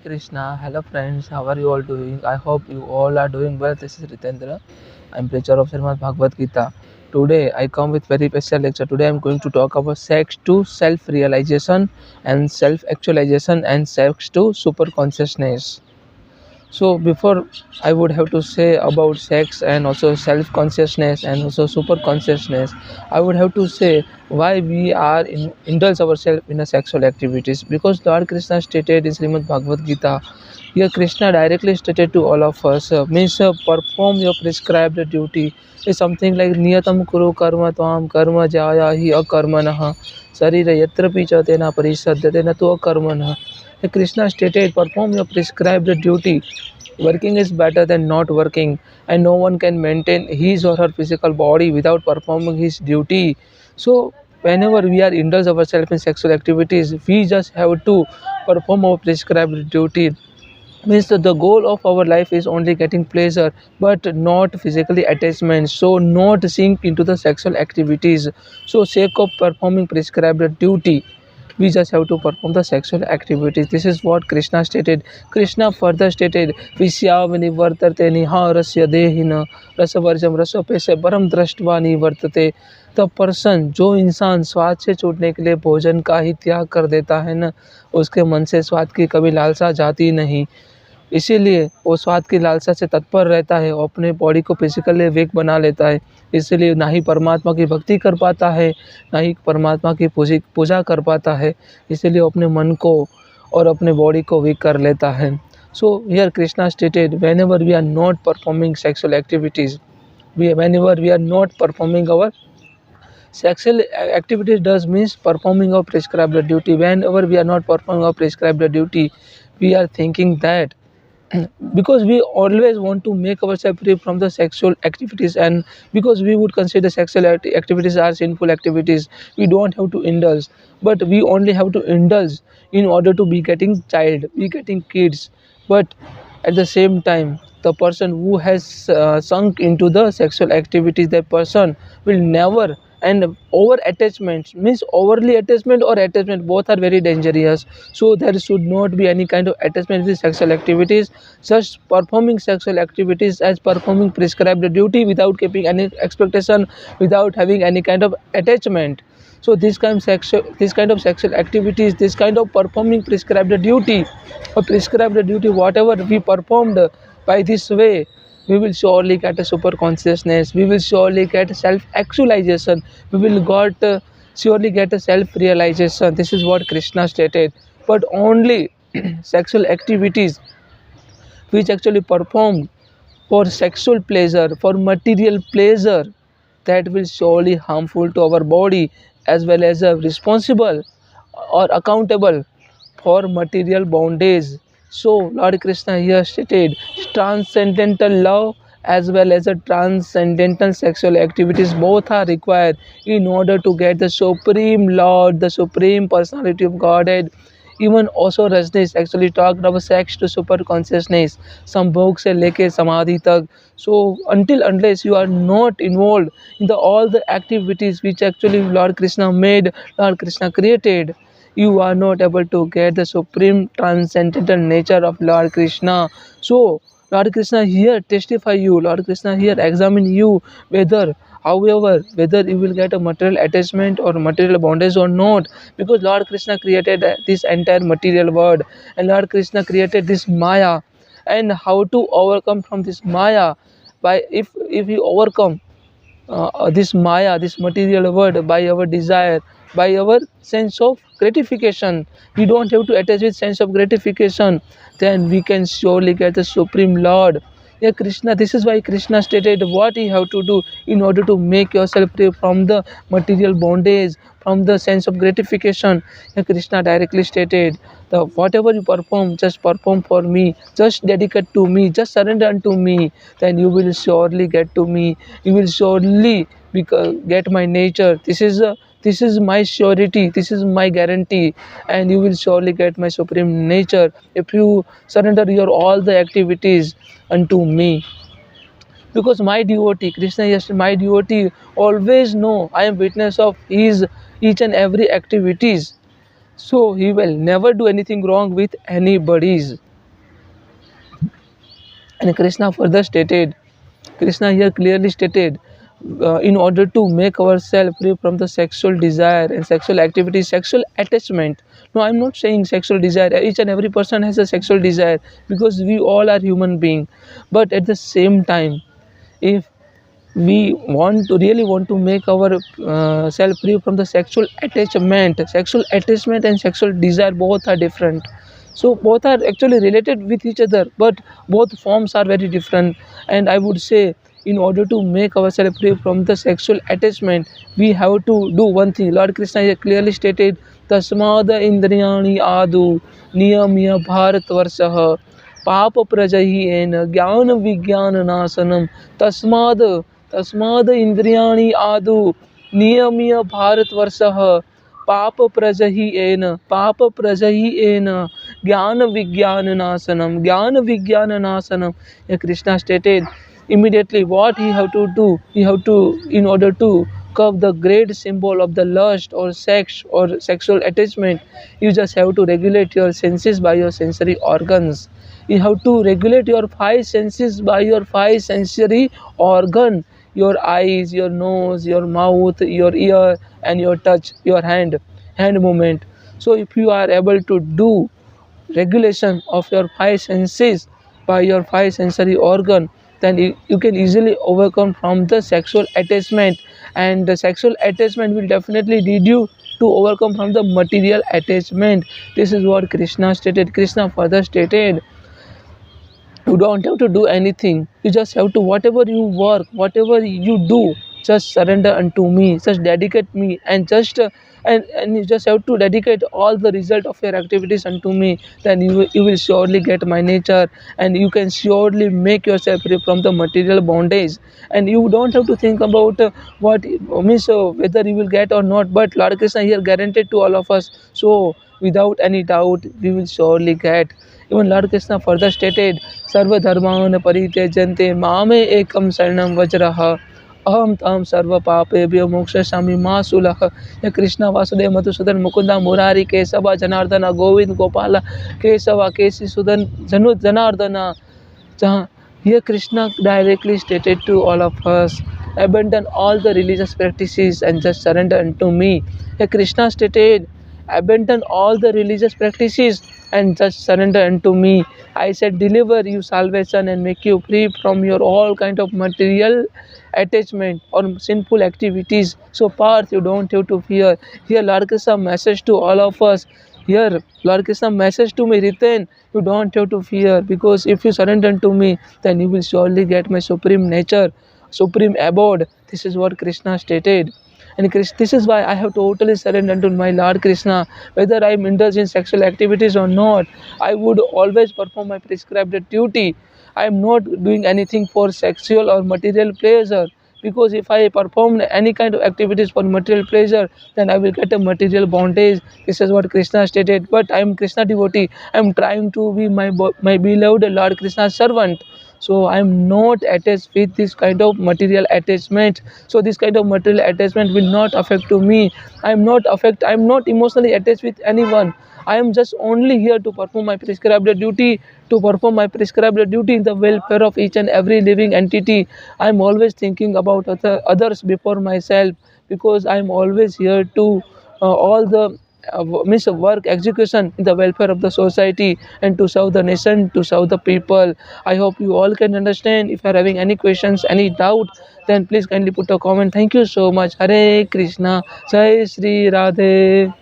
Krishna, hello friends, how are you all doing? I hope you all are doing well. This is Ritendra. I'm preacher of Shrimad Bhagavad Gita. Today I come with very special lecture. Today I'm going to talk about sex to self-realization and self-actualization and sex to super consciousness. So before I would have to say about sex and also self-consciousness and also super-consciousness, I would have to say why we are indulge ourselves in a sexual activities. Because Lord Krishna stated in Srimad Bhagavad Gita, here Krishna directly stated to all of us, means perform your prescribed duty. Is something like niyatam kuru karma tvam karma jaya hi akarmanah sarira yatra picha tena parisadyate na tu akarmanah. Krishna stated, perform your prescribed duty. Working is better than not working, and no one can maintain his or her physical body without performing his duty. So, whenever we are indulge ourselves in sexual activities, we just have to perform our prescribed duty. Means that the goal of our life is only getting pleasure but not physically attachment, so not sink into the sexual activities. So sake of performing prescribed duty, we just have to perform the sexual activities. This is what Krishna stated. Krishna further stated, Vishyavani vartate niha rasya dehina rasavarjam rasope se param drashtva वर्तते. The person, जो इंसान स्वाद से छूटने के लिए भोजन का ही त्याग कर देता है ना, उसके मन से स्वाद की कभी लालसा जाती नहीं। इसीलिए वो स्वाद की लालसा से तत्पर रहता है और अपने बॉडी को फिजिकली वीक बना लेता है। इसलिए ना ही परमात्मा की भक्ति कर पाता है, ना ही परमात्मा की पूजा कर पाता है। इसीलिए अपने मन को और अपने बॉडी को वीक कर लेता है। So here Krishna stated, whenever we are not performing sexual activities, whenever we are not performing our sexual activities, does means performing our prescribed duty. Whenever we are not performing our prescribed duty, we are thinking that because we always want to make ourselves free from the sexual activities, and because we would consider sexual activities are sinful activities, we don't have to indulge, but we only have to indulge in order to be getting child, be getting kids. But at the same time, the person who has sunk into the sexual activities, that person will never, and over attachment means overly attachment or attachment, both are very dangerous. So there should not be any kind of attachment with sexual activities. Just performing sexual activities as performing prescribed duty without keeping any expectation, without having any kind of attachment. So this kind of sexual activities, this kind of performing prescribed duty or prescribed duty, whatever we performed by this way, we will surely get a super consciousness, we will surely get self actualization, we will surely get a self realization. This is what Krishna stated. But only sexual activities which actually performed for sexual pleasure, for material pleasure, that will surely harmful to our body, as well as responsible or accountable for material bondage. So Lord Krishna here stated, transcendental love as well as a transcendental sexual activities both are required in order to get the supreme Lord, the supreme personality of Godhead. Even Osho Rajneesh actually talked about sex to super consciousness, संभोग से लेके समाधि तक. So until unless you are not involved in all the activities which actually Lord Krishna made, Lord Krishna created, you are not able to get the supreme transcendental nature of Lord Krishna. So Lord Krishna here testify you, Lord Krishna here examine you, whether however whether you will get a material attachment or material bondage or not, because Lord Krishna created this entire material world, and Lord Krishna created this Maya. And how to overcome from this Maya? By if we overcome this Maya, this material world, by our desire, by our sense of gratification. We don't have to attach with sense of gratification. Then we can surely get the Supreme Lord. Yeah, Krishna. This is why Krishna stated what you have to do in order to make yourself free from the material bondage, from the sense of gratification. Yeah, Krishna directly stated, the whatever you perform, just perform for me, just dedicate to me, just surrender unto me. Then you will surely get to me. You will surely get my nature. This is my surety, this is my guarantee, and you will surely get my supreme nature if you surrender your all the activities unto me. Because my devotee, Krishna, yes, my devotee always know I am witness of his each and every activities. So he will never do anything wrong with anybody's. And Krishna here clearly stated, in order to make ourselves free from the sexual desire and sexual activity, sexual attachment. No, I'm not saying sexual desire. Each and every person has a sexual desire because we all are human beings. But at the same time, if we want to make our self free from the sexual attachment and sexual desire both are different. So both are actually related with each other, but both forms are very different. And I would say, in order to make ourselves free from the sexual attachment, we have to do one thing. Lord Krishna here clearly stated, tasmada indriyani adu niyamya bharat varsah पाप प्रजह्येन ज्ञान विज्ञान नाशनम तस्माद तस्माद इंद्रियाणि आदौ नियम्य भारतवर्षः पाप प्रजह्येन ज्ञान विज्ञान नाशनम. Krishna stated immediately what he have to do. He have to, in order to curb the great symbol of the lust or sex or sexual attachment, you just have to regulate your senses by your sensory organs. You have to regulate your five senses by your five sensory organ: your eyes, your nose, your mouth, your ear, and your touch, your hand movement. So if you are able to do regulation of your five senses by your five sensory organ, then you can easily overcome from the sexual attachment. And the sexual attachment will definitely lead you to overcome from the material attachment. This is what Krishna stated. Krishna further stated, you don't have to do anything. You just have to, whatever you work, whatever you do, just surrender unto me, just dedicate me, and and you just have to dedicate all the result of your activities unto me. Then you will surely get my nature, and you can surely make yourself free from the material bondage. And you don't have to think about what means whether you will get or not. But Lord Krishna here guaranteed to all of us, so without any doubt we will surely get. Even Lord Krishna further stated, Sarva dharman paritejante mame ekam saranam vajraha aham tam sarva papebhyo mokshasami ma sulaha. Ya Krishna Vasudeva Madhusudan Mukunda Murari Kesava Janardana Govind Gopala Kesava Kesi Sudan Janardana. Here Krishna directly stated to all of us, abandon all the religious practices and just surrender unto me. Here Krishna stated, abandon all the religious practices and just surrender unto me. I said, deliver you salvation and make you free from your all kind of material attachment or sinful activities. So Parth, you don't have to fear. Here Lord Krishna message to all of us. Here Lord Krishna message to me written, you don't have to fear, because if you surrender to me, then you will surely get my supreme nature, supreme abode. This is what Krishna stated. And this is why I have totally surrendered to my Lord Krishna. Whether I am indulged in sexual activities or not, I would always perform my prescribed duty. I am not doing anything for sexual or material pleasure. Because if I perform any kind of activities for material pleasure, then I will get a material bondage. This is what Krishna stated. But I am Krishna devotee. I am trying to be my beloved Lord Krishna's servant. So I am not attached with this kind of material attachment. So this kind of material attachment will not affect to me. I am not emotionally attached with anyone. I am just only here to perform my prescribed duty, in the welfare of each and every living entity. I am always thinking about others before myself, because I am always here to all the means work execution in the welfare of the society and to serve the nation, to serve the people. I hope you all can understand. If you are having any questions, any doubt, then please kindly put a comment. Thank you so much. Hare Krishna. Jai Shri Radhe.